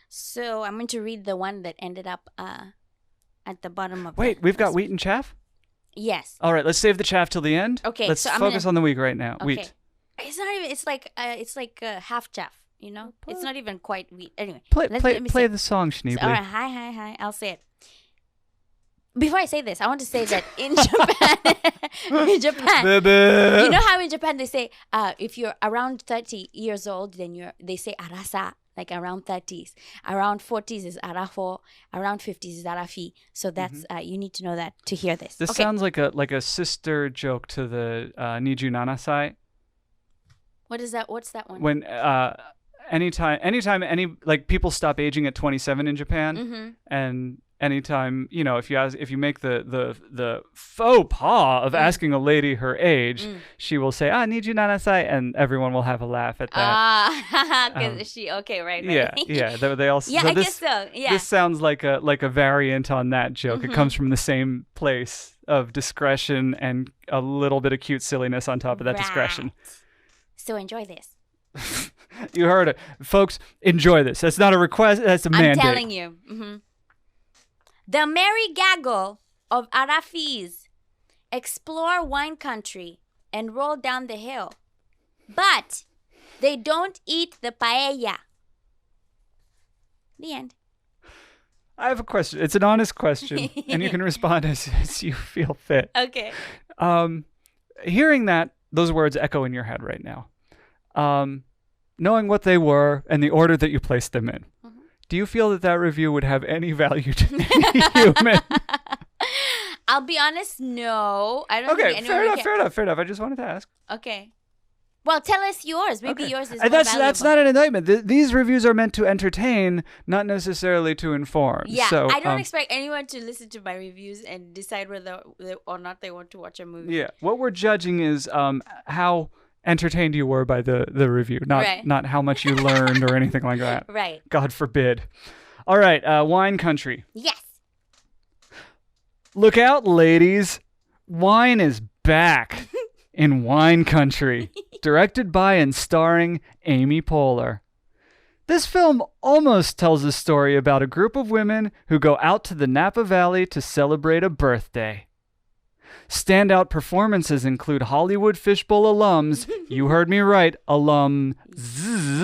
so I'm going to read the one that ended up at the bottom of. Wait, we've got wheat and chaff? Yes. All right, let's save the chaff till the end. Okay, Let's so I'm focus gonna- on the wheat right now. Okay. Wheat. It's not even. It's like half chaff. You know, it's not even quite wheat. Anyway, Play let me play say- the song, Schneebly. All right, hi. I'll say it. Before I say this, I want to say that in Japan, you know how in Japan they say if you're around 30 years old, then they say arasa, like around 30s. Around 40s is arafo. Around 50s is arafi. So that's you need to know that to hear this. This Okay. sounds like a sister joke to the Niju Nanasai. What is that? What's that one? When anytime any like people stop aging at 27 in Japan, Mm-hmm. and anytime if you make the faux pas of asking a lady her age, she will say Niju Nanasai, and everyone will have a laugh at that. Because she okay, right? Yeah. They all. Yeah, so I this, guess so. Yeah. This sounds like a variant on that joke. It comes from the same place of discretion and a little bit of cute silliness on top of that discretion. So enjoy this. You heard it, folks. Enjoy this. That's not a request. That's a mandate. I'm telling you. Mm-hmm. The merry gaggle of Arafis explore wine country and roll down the hill, but they don't eat the paella. The end. I have a question. It's an honest question, and you can respond as you feel fit. Okay. Hearing those words echo in your head right now. Knowing what they were and the order that you placed them in, do you feel that review would have any value to any human? I'll be honest, no. I don't think Okay, anyone fair enough. I just wanted to ask. Okay. Well, tell us yours. Maybe Okay. yours is And more that's valuable. not an indictment. These reviews are meant to entertain, not necessarily to inform. Yeah, so, I don't expect anyone to listen to my reviews and decide whether or not they want to watch a movie. Yeah, what we're judging is how entertained you were by the review, not how much you learned or anything like that. Right. God forbid. All right, Wine Country. Yes. Look out, ladies. Wine is back in Wine Country. Directed by and starring Amy Poehler. This film almost tells a story about a group of women who go out to the Napa Valley to celebrate a birthday. Standout performances include Hollywood Fishbowl alums, you heard me right, alums,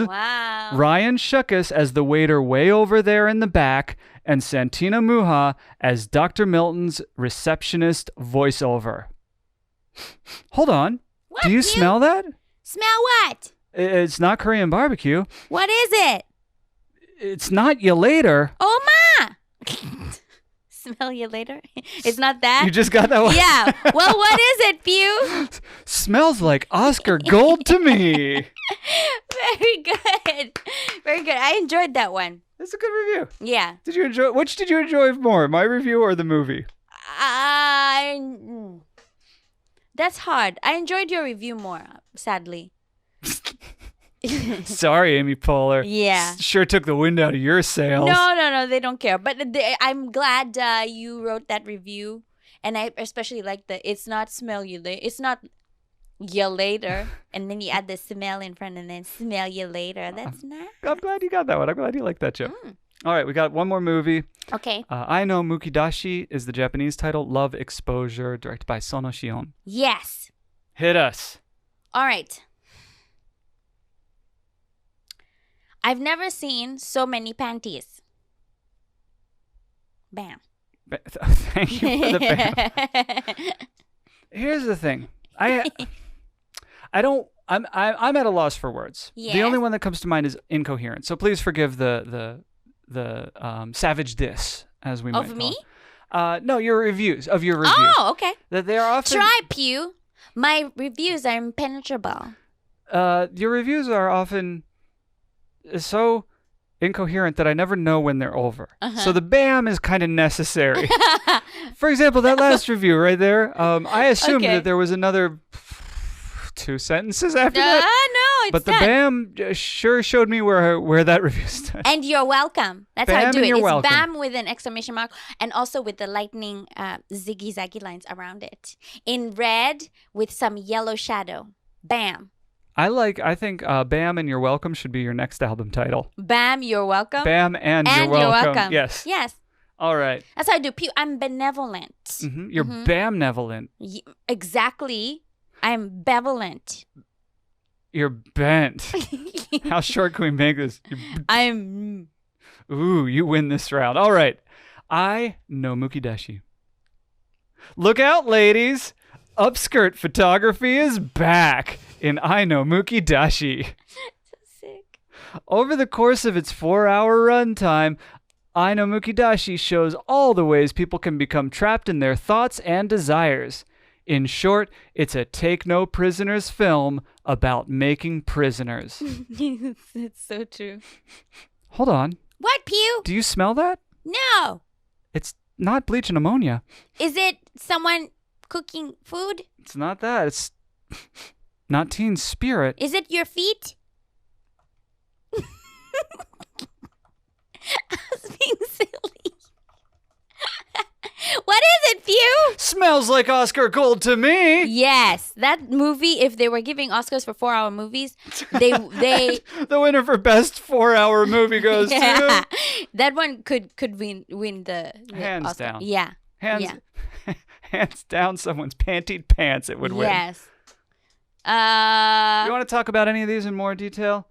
Wow. Ryan Shuckus as the waiter way over there in the back, and Santina Muha as Dr. Milton's receptionist voiceover. Hold on. What, Do you you? smell that? Smell what? It's not Korean barbecue. What is it? It's not you later. Oh, ma! Smell you later? It's not that? You just got that one? Yeah. Well, what is it, Pyuu? Smells like Oscar Gold to me. Very good. Very good. I enjoyed that one. That's a good review. Yeah. Which did you enjoy more, my review or the movie? That's hard. I enjoyed your review more, sadly. Sorry, Amy Poehler. Yeah. Sure took the wind out of your sails. No, they don't care. But I'm glad you wrote that review, and I especially like it's not smell you later. It's not you later, and then you add the smell in front, and then smell you later. That's nice. I'm glad you got that one. I'm glad you like that joke. All right, we got one more movie. Okay. I Know Mukidashi is the Japanese title. Love Exposure, directed by Sono Shion. Yes. Hit us. All right. I've never seen so many panties. Bam. Thank you for the bam. Here's the thing. I'm at a loss for words. Yes. The only one that comes to mind is incoherent. So please forgive the savage diss, as we might call me? it. No, your reviews. Oh, okay. That they are often Try Pyuu. My reviews are impenetrable. your reviews are often so incoherent that I never know when they're over. So the bam is kind of necessary. For example, that last review right there, I assumed that there was another 2 sentences after that. No, it's But the done. bam sure showed me where that review stood. And you're welcome. That's how I Bam do and it. you're It's welcome. bam with an exclamation mark, and also with the lightning ziggy zaggy lines around it. In red with some yellow shadow. Bam. I think Bam and You're Welcome should be your next album title. Bam, you're welcome. Bam and You're Welcome. Yes. Yes. All right. That's how I do. I'm benevolent. You're bam-nevolent. Exactly. I'm benevolent. You're bent. How short can we make this? I'm... Ooh, you win this round. All right. I Know Mukidashi. Look out, ladies. Upskirt photography is back in I Know Mukidashi. So sick. Over the course of its 4-hour runtime, I Know Mukidashi shows all the ways people can become trapped in their thoughts and desires. In short, it's a take no prisoners film about making prisoners. It's so true. Hold on. What, Pyuu? Do you smell that? No. It's not bleach and ammonia. Is it someone cooking food? It's not that. It's not teen spirit. Is it your feet? I was being silly. What is it, Pyuu? Smells like Oscar gold to me. Yes, that movie. If they were giving Oscars for 4-hour movies, they The winner for best 4-hour movie goes to that one could win the Hands Oscar. down. Yeah. hands down someone's pantied pants. It would win. Yes. You want to talk about any of these in more detail?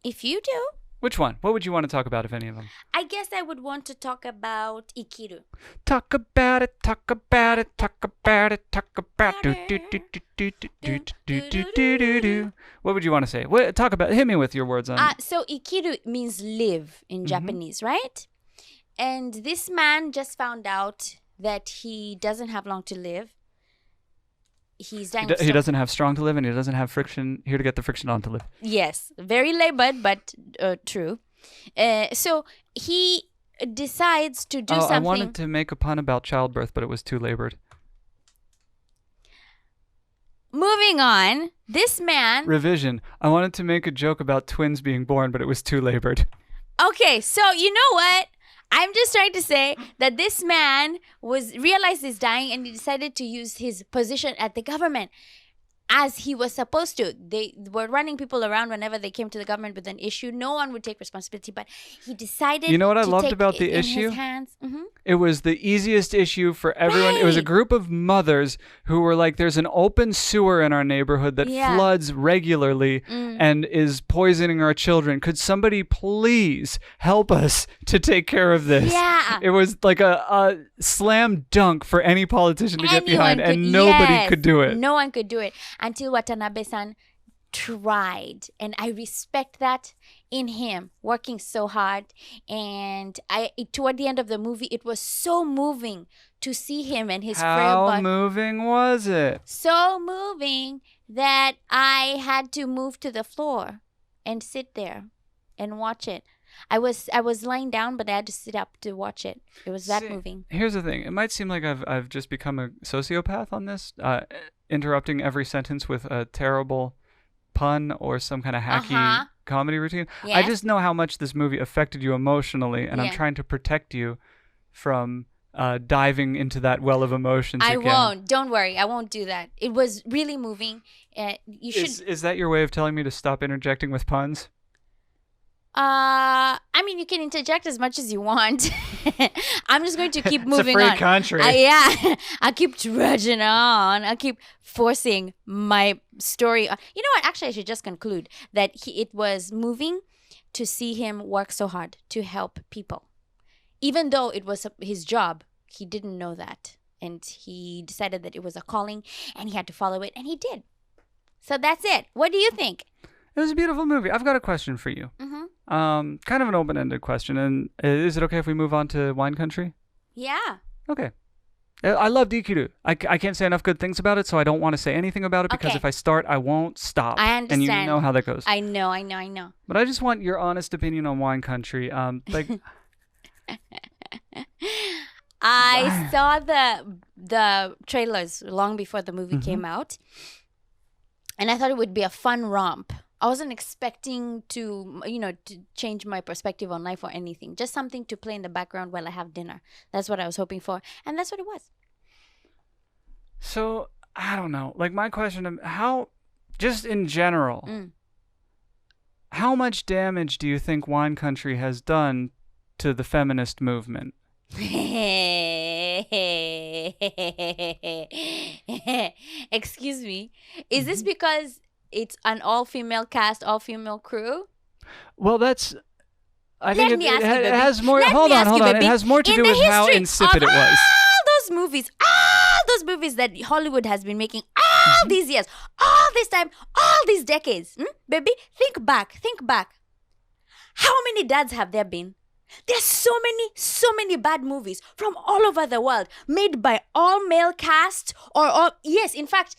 If you do. Which one? What would you want to talk about, if any of them? I guess I would want to talk about Ikiru. Talk about it, talk about it, talk about it, talk about do. What would you want to say? Talk about. Hit me with your words on. So Ikiru means live in Japanese, right? And this man just found out that he doesn't have long to live. He's dying. He doesn't have strong to live, and he doesn't have friction here to get the friction on to live. Yes, very labored, but true. So he decides to do something. I wanted to make a pun about childbirth, but it was too labored. Moving on, this man... Revision. I wanted to make a joke about twins being born, but it was too labored. Okay, so you know what? I'm just trying to say that this man realized he's dying, and he decided to use his position at the government as he was supposed to. They were running people around whenever they came to the government with an issue. No one would take responsibility, but he decided. You know what I to loved take about it the in issue? his hands. It was the easiest issue for everyone. It was a Right. group of mothers who were like, there's an open sewer in our neighborhood that floods regularly and is poisoning our children. Could somebody please help us to take care of this? Yeah. It was like a slam dunk for any politician to get behind, Anyone and nobody could do it. No one could do it until Watanabe-san tried, and I respect that in him, working so hard. And toward the end of the movie, it was so moving to see him and his frail How body. moving was it? So moving that I had to move to the floor and sit there and watch it. I was lying down, but I had to sit up to watch it. It was that moving. Here's the thing. It might seem like I've just become a sociopath on this, interrupting every sentence with a terrible pun or some kind of hacky comedy routine. Yes. I just know how much this movie affected you emotionally, and I'm trying to protect you from diving into that well of emotions again. I won't. Don't worry. I won't do that. It was really moving. You should. Is that your way of telling me to stop interjecting with puns? I mean, you can interject as much as you want. I'm just going to keep moving on. It's a free on. country. Yeah. I keep trudging on. I keep forcing my story. You know what? Actually, I should just conclude that it was moving to see him work so hard to help people. Even though it was his job, he didn't know that. And he decided that it was a calling and he had to follow it. And he did. So that's it. What do you think? It was a beautiful movie. I've got a question for you. Mm-hmm. Kind of an open-ended question. And is it okay if we move on to Wine Country? Yeah. Okay. I love Ikiru. I can't say enough good things about it, so I don't want to say anything about it because if I start, I won't stop. I understand. And you know how that goes. I know. But I just want your honest opinion on Wine Country. I saw the trailers long before the movie came out, and I thought it would be a fun romp. I wasn't expecting to change my perspective on life or anything. Just something to play in the background while I have dinner. That's what I was hoping for, and that's what it was. So, I don't know. Like, my question, just in general, how much damage do you think Wine Country has done to the feminist movement? Excuse me. Is this because it's an all-female cast, all-female crew? Well, I think it has more. Let Hold me on. ask you, It baby. has more to In do the with how history insipid of it was. All those movies that Hollywood has been making all these years, all this time, all these decades. Baby, think back. How many dads have there been? There's so many bad movies from all over the world made by all male cast yes, in fact,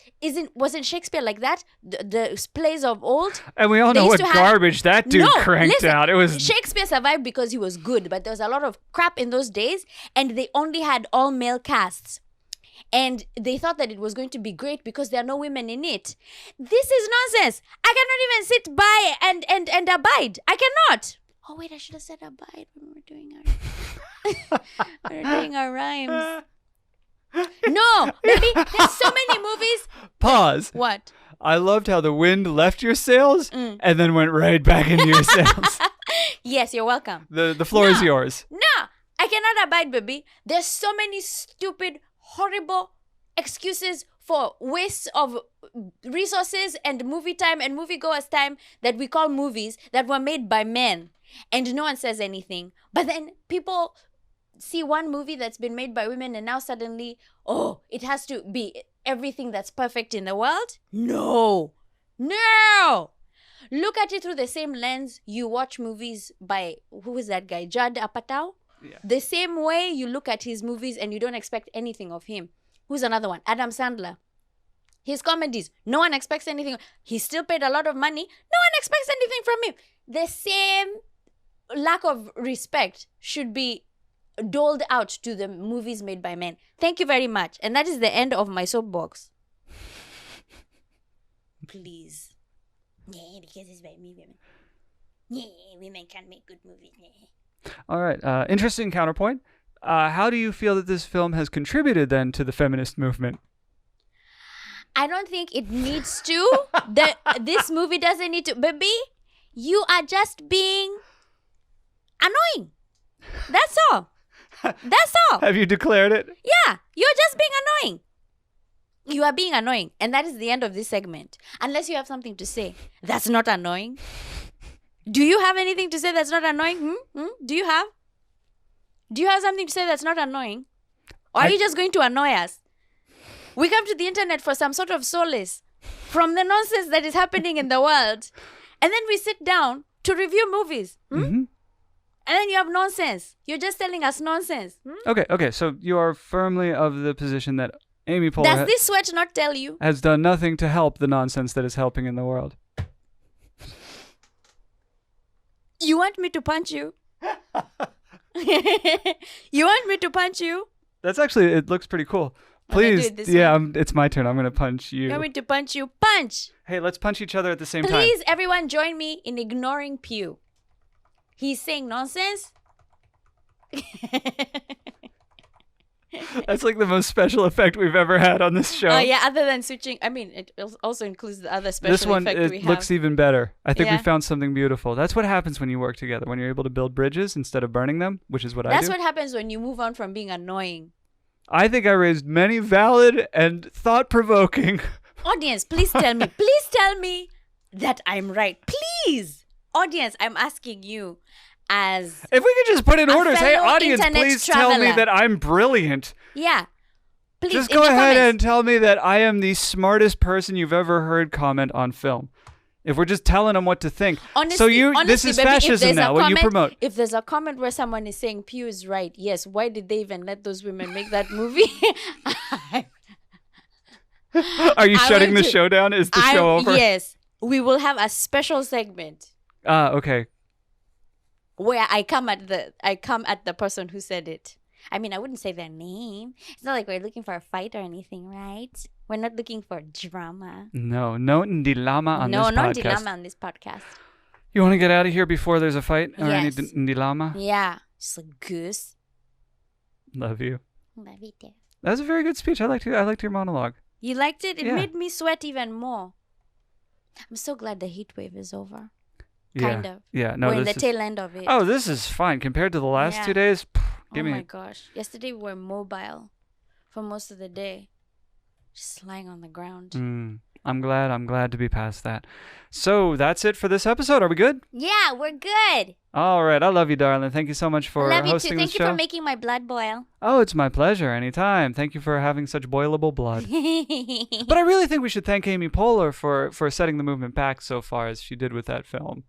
wasn't Shakespeare like that? The plays of old? And we all know what garbage that dude cranked out. It was Shakespeare survived because he was good, but there was a lot of crap in those days and they only had all male casts. And they thought that it was going to be great because there are no women in it. This is nonsense. I cannot even sit by and abide. I cannot. Oh wait, I should have said abide when we were doing our rhymes. No, baby, there's so many movies. Pause. What? I loved how the wind left your sails and then went right back into your sails. Yes, you're welcome. The floor is yours. No, I cannot abide, baby. There's so many stupid, horrible excuses for waste of resources and movie time and moviegoers' time that we call movies that were made by men. And no one says anything. But then people see one movie that's been made by women and now suddenly, it has to be everything that's perfect in the world? No. Look at it through the same lens you watch movies by, who is that guy? Judd Apatow? Yeah. The same way you look at his movies and you don't expect anything of him. Who's another one? Adam Sandler. His comedies, no one expects anything. He still paid a lot of money. No one expects anything from him. The same lack of respect should be doled out to the movies made by men. Thank you very much. And that is the end of my soapbox. Please. Yeah, because it's by me, women. Yeah, women can't make good movies. Yeah. All right. Interesting counterpoint. How do you feel that this film has contributed then to the feminist movement? I don't think it needs to. This movie doesn't need to. Baby, you are just being annoying. That's all. That's all. Have you declared it? Yeah, you're just being annoying. You are being annoying. And that is the end of this segment. Unless you have something to say. That's not annoying. Do you have anything to say that's not annoying? Do you have? Do you have something to say that's not annoying? Or are you just going to annoy us? We come to the internet for some sort of solace from the nonsense that is happening in the world. And then we sit down to review movies. And then you have nonsense. You're just telling us nonsense. Okay. So you are firmly of the position that Amy Poehler Does this sweat not tell you? has done nothing to help the nonsense that is helping in the world. You want me to punch you? You want me to punch you? That's actually, it looks pretty cool. Please, it's my turn. I'm going to punch you. You want me to punch you? Punch! Hey, let's punch each other at the same time. Please, everyone, join me in ignoring Pyuu. He's saying nonsense. That's like the most special effect we've ever had on this show. Yeah, other than switching. I mean, it also includes the other special this one, effect we have. It looks even better. I think we found something beautiful. That's what happens when you work together, when you're able to build bridges instead of burning them, which is what I do. That's what happens when you move on from being annoying. I think I raised many valid and thought-provoking... Audience, please tell me that I'm right. Please! Audience, I'm asking you as... If we could just put in orders, hey, audience, please traveler. tell me that I'm brilliant. Yeah. Please, just go ahead and tell me that I am the smartest person you've ever heard comment on film. If we're just telling them what to think. Honestly, this is fascism now, what you promote. If there's a comment where someone is saying Pyuu is right, yes, why did they even let those women make that movie? Are you shutting the show down? Is the show over? Yes. We will have a special segment. Okay. Where I come at the person who said it. I mean, I wouldn't say their name. It's not like we're looking for a fight or anything, right? We're not looking for drama. No ndilama on this podcast. No ndilama on this podcast. You want to get out of here before there's a fight or yes. any ndilama? Yeah. Just a goose. Love you. Love you too. That was a very good speech. I liked your monologue. You liked it? It made me sweat even more. I'm so glad the heat wave is over. Kind of. Yeah. No, we're in the tail end of it. Oh, this is fine compared to the last 2 days. Oh my gosh. Yesterday we were mobile for most of the day. Just lying on the ground. I'm glad to be past that. So that's it for this episode. Are we good? Yeah, we're good. All right. I love you, darling. Thank you so much for hosting this show. Thank you for making my blood boil. Oh, it's my pleasure. Anytime. Thank you for having such boilable blood. But I really think we should thank Amy Poehler for setting the movement back so far as she did with that film.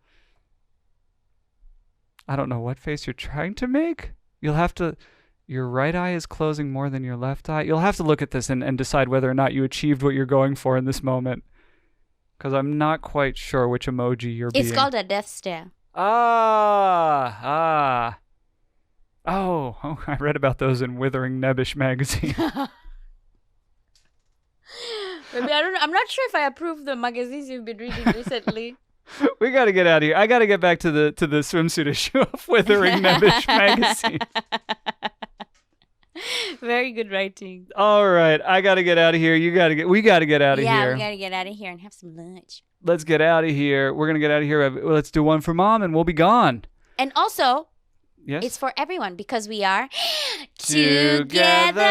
I don't know what face you're trying to make. You'll have to... Your right eye is closing more than your left eye. You'll have to look at this and decide whether or not you achieved what you're going for in this moment. Because I'm not quite sure which emoji you're being. It's called a death stare. Oh, I read about those in Withering Nebbish magazine. Maybe I'm not sure if I approve the magazines you've been reading recently. We got to get out of here. I got to get back to the swimsuit issue of Withering Nebbish magazine. Very good writing. All right, I got to get out of here. We got to get out of here. Yeah, we got to get out of here and have some lunch. Let's get out of here. We're going to get out of here. Let's do one for Mom and we'll be gone. And also, yes, it's for everyone because we are together.